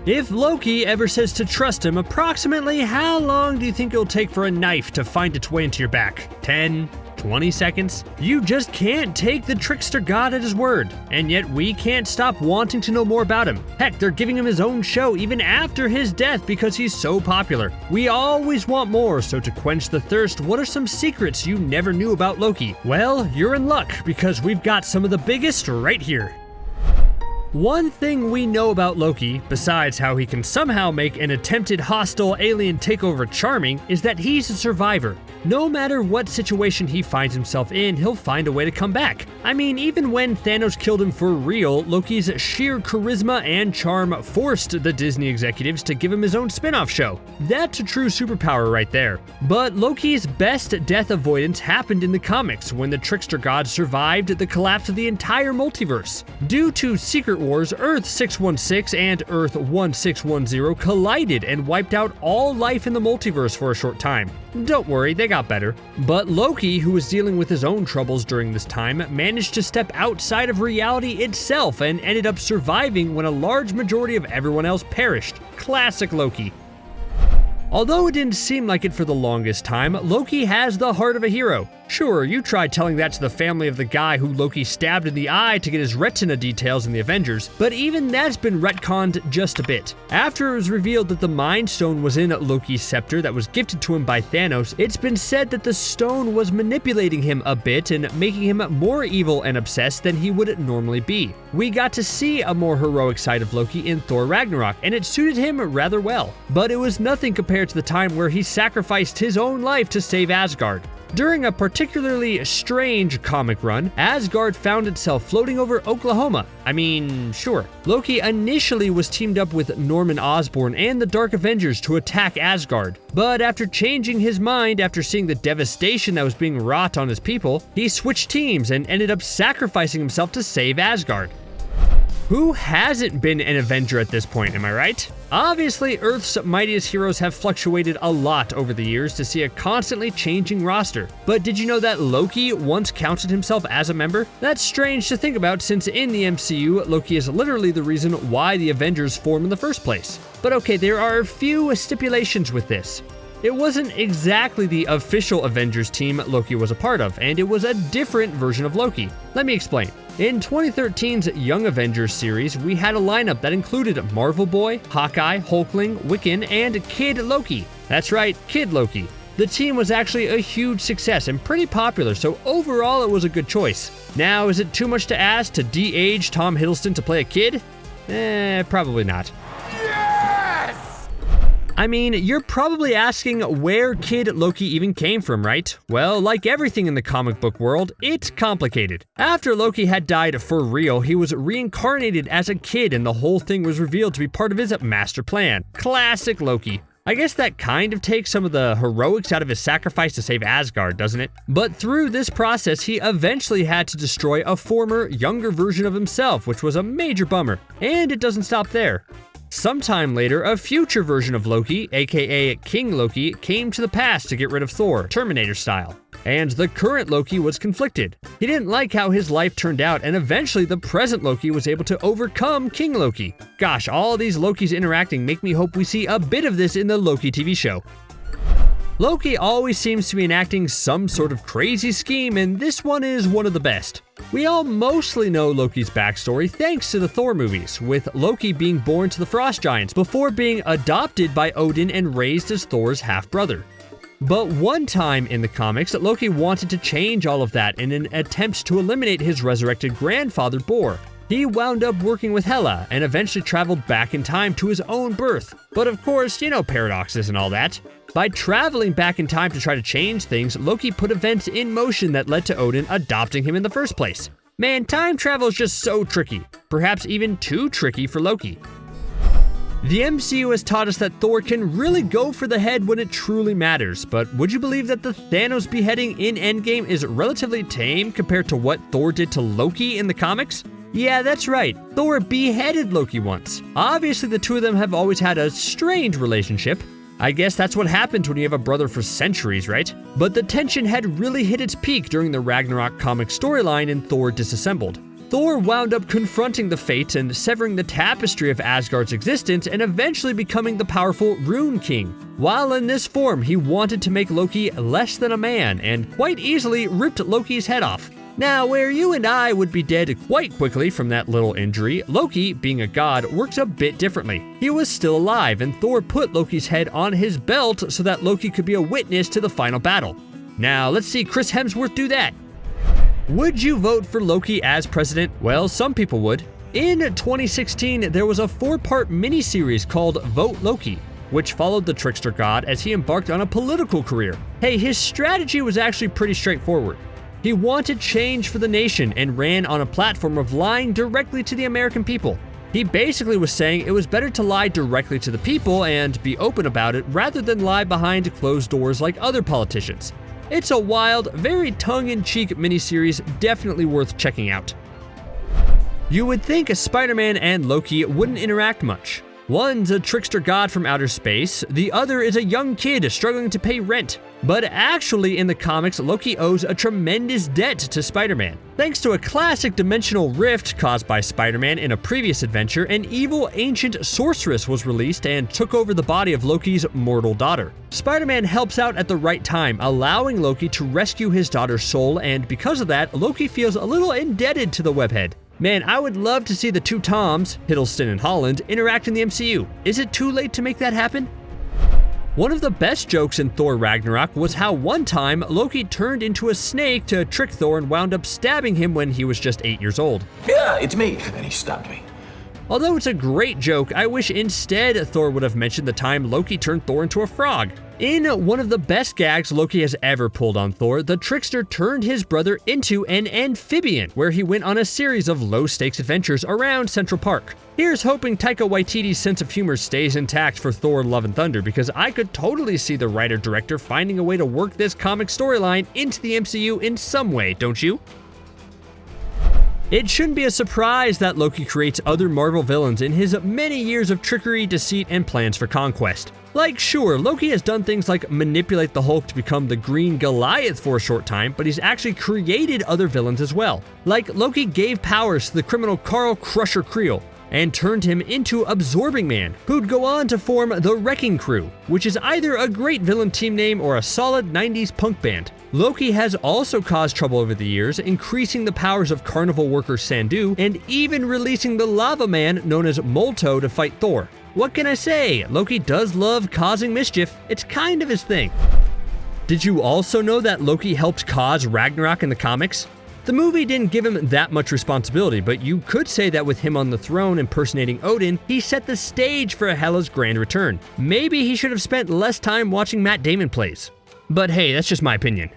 If Loki ever says to trust him, approximately how long do you think it'll take for a knife to find its way into your back? 10? 20 seconds? You just can't take the trickster god at his word, and yet we can't stop wanting to know more about him. Heck, they're giving him his own show even after his death because he's so popular. We always want more, so to quench the thirst, what are some secrets you never knew about Loki? Well, you're in luck because we've got some of the biggest right here. One thing we know about Loki, besides how he can somehow make an attempted hostile alien takeover charming, is that he's a survivor. No matter what situation he finds himself in, he'll find a way to come back. I mean, even when Thanos killed him for real, Loki's sheer charisma and charm forced the Disney executives to give him his own spin-off show. That's a true superpower right there. But Loki's best death avoidance happened in the comics when the Trickster god survived the collapse of the entire multiverse. Due to Secret Wars, Earth 616 and Earth 1610 collided and wiped out all life in the multiverse for a short time. Don't worry, they got better. But Loki, who was dealing with his own troubles during this time, managed to step outside of reality itself and ended up surviving when a large majority of everyone else perished. Classic Loki. Although it didn't seem like it for the longest time, Loki has the heart of a hero. Sure, you tried telling that to the family of the guy who Loki stabbed in the eye to get his retina details in the Avengers, but even that's been retconned just a bit. After it was revealed that the Mind Stone was in Loki's scepter that was gifted to him by Thanos, it's been said that the stone was manipulating him a bit and making him more evil and obsessed than he would normally be. We got to see a more heroic side of Loki in Thor Ragnarok, and it suited him rather well. But it was nothing compared to the time where he sacrificed his own life to save Asgard. During a particularly strange comic run, Asgard found itself floating over Oklahoma. I mean, sure. Loki initially was teamed up with Norman Osborn and the Dark Avengers to attack Asgard. But after changing his mind after seeing the devastation that was being wrought on his people, he switched teams and ended up sacrificing himself to save Asgard. Who hasn't been an Avenger at this point, am I right? Obviously, Earth's mightiest heroes have fluctuated a lot over the years to see a constantly changing roster. But did you know that Loki once counted himself as a member? That's strange to think about since in the MCU, Loki is literally the reason why the Avengers form in the first place. But okay, there are a few stipulations with this. It wasn't exactly the official Avengers team Loki was a part of, and it was a different version of Loki. Let me explain. In 2013's Young Avengers series, we had a lineup that included Marvel Boy, Hawkeye, Hulkling, Wiccan, and Kid Loki. That's right, Kid Loki. The team was actually a huge success and pretty popular, so overall it was a good choice. Now, is it too much to ask to de-age Tom Hiddleston to play a kid? Probably not. I mean, you're probably asking where Kid Loki even came from, right? Well, like everything in the comic book world, it's complicated. After Loki had died for real, he was reincarnated as a kid and the whole thing was revealed to be part of his master plan. Classic Loki. I guess that kind of takes some of the heroics out of his sacrifice to save Asgard, doesn't it? But through this process, he eventually had to destroy a former, younger version of himself, which was a major bummer. And it doesn't stop there. Sometime later, a future version of Loki, aka King Loki, came to the past to get rid of Thor, Terminator style. And the current Loki was conflicted. He didn't like how his life turned out, and eventually the present Loki was able to overcome King Loki. Gosh, all these Lokis interacting make me hope we see a bit of this in the Loki TV show. Loki always seems to be enacting some sort of crazy scheme, and this one is one of the best. We all mostly know Loki's backstory thanks to the Thor movies, with Loki being born to the Frost Giants before being adopted by Odin and raised as Thor's half-brother. But one time in the comics, Loki wanted to change all of that in an attempt to eliminate his resurrected grandfather, Bor. He wound up working with Hela and eventually traveled back in time to his own birth. But of course, you know, paradoxes and all that. By traveling back in time to try to change things, Loki put events in motion that led to Odin adopting him in the first place. Man, time travel is just so tricky. Perhaps even too tricky for Loki. The MCU has taught us that Thor can really go for the head when it truly matters, but would you believe that the Thanos beheading in Endgame is relatively tame compared to what Thor did to Loki in the comics? Yeah, that's right. Thor beheaded Loki once. Obviously, the two of them have always had a strange relationship. I guess that's what happens when you have a brother for centuries, right? But the tension had really hit its peak during the Ragnarok comic storyline in Thor Disassembled. Thor wound up confronting the fates and severing the tapestry of Asgard's existence and eventually becoming the powerful Rune King. While in this form, he wanted to make Loki less than a man and quite easily ripped Loki's head off. Now, where you and I would be dead quite quickly from that little injury, Loki, being a god, works a bit differently. He was still alive, and Thor put Loki's head on his belt so that Loki could be a witness to the final battle. Now, let's see Chris Hemsworth do that. Would you vote for Loki as president? Well, some people would. In 2016, there was a 4-part miniseries called Vote Loki, which followed the Trickster god as he embarked on a political career. Hey, his strategy was actually pretty straightforward. He wanted change for the nation and ran on a platform of lying directly to the American people. He basically was saying it was better to lie directly to the people and be open about it rather than lie behind closed doors like other politicians. It's a wild, very tongue-in-cheek miniseries, definitely worth checking out. You would think Spider-Man and Loki wouldn't interact much. One's a trickster god from outer space, the other is a young kid struggling to pay rent. But actually in the comics, Loki owes a tremendous debt to Spider-Man. Thanks to a classic dimensional rift caused by Spider-Man in a previous adventure, an evil ancient sorceress was released and took over the body of Loki's mortal daughter. Spider-Man helps out at the right time, allowing Loki to rescue his daughter's soul, and because of that, Loki feels a little indebted to the webhead. Man, I would love to see the two Toms, Hiddleston and Holland, interact in the MCU. Is it too late to make that happen? One of the best jokes in Thor Ragnarok was how one time Loki turned into a snake to trick Thor and wound up stabbing him when he was just 8 years old. Yeah, it's me. And he stabbed me. Although it's a great joke, I wish instead Thor would have mentioned the time Loki turned Thor into a frog. In one of the best gags Loki has ever pulled on Thor, the Trickster turned his brother into an amphibian, where he went on a series of low-stakes adventures around Central Park. Here's hoping Taika Waititi's sense of humor stays intact for Thor Love and Thunder, because I could totally see the writer-director finding a way to work this comic storyline into the MCU in some way, don't you? It shouldn't be a surprise that Loki creates other Marvel villains in his many years of trickery, deceit, and plans for conquest. Like, sure, Loki has done things like manipulate the Hulk to become the Green Goliath for a short time, but he's actually created other villains as well. Like, Loki gave powers to the criminal Karl Crusher Creel, and turned him into Absorbing Man, who'd go on to form the Wrecking Crew, which is either a great villain team name or a solid 90s punk band. Loki has also caused trouble over the years, increasing the powers of carnival worker Sandu, and even releasing the Lava Man known as Molto to fight Thor. What can I say? Loki does love causing mischief. It's kind of his thing. Did you also know that Loki helped cause Ragnarok in the comics? The movie didn't give him that much responsibility, but you could say that with him on the throne impersonating Odin, he set the stage for Hela's grand return. Maybe he should have spent less time watching Matt Damon plays. But hey, that's just my opinion.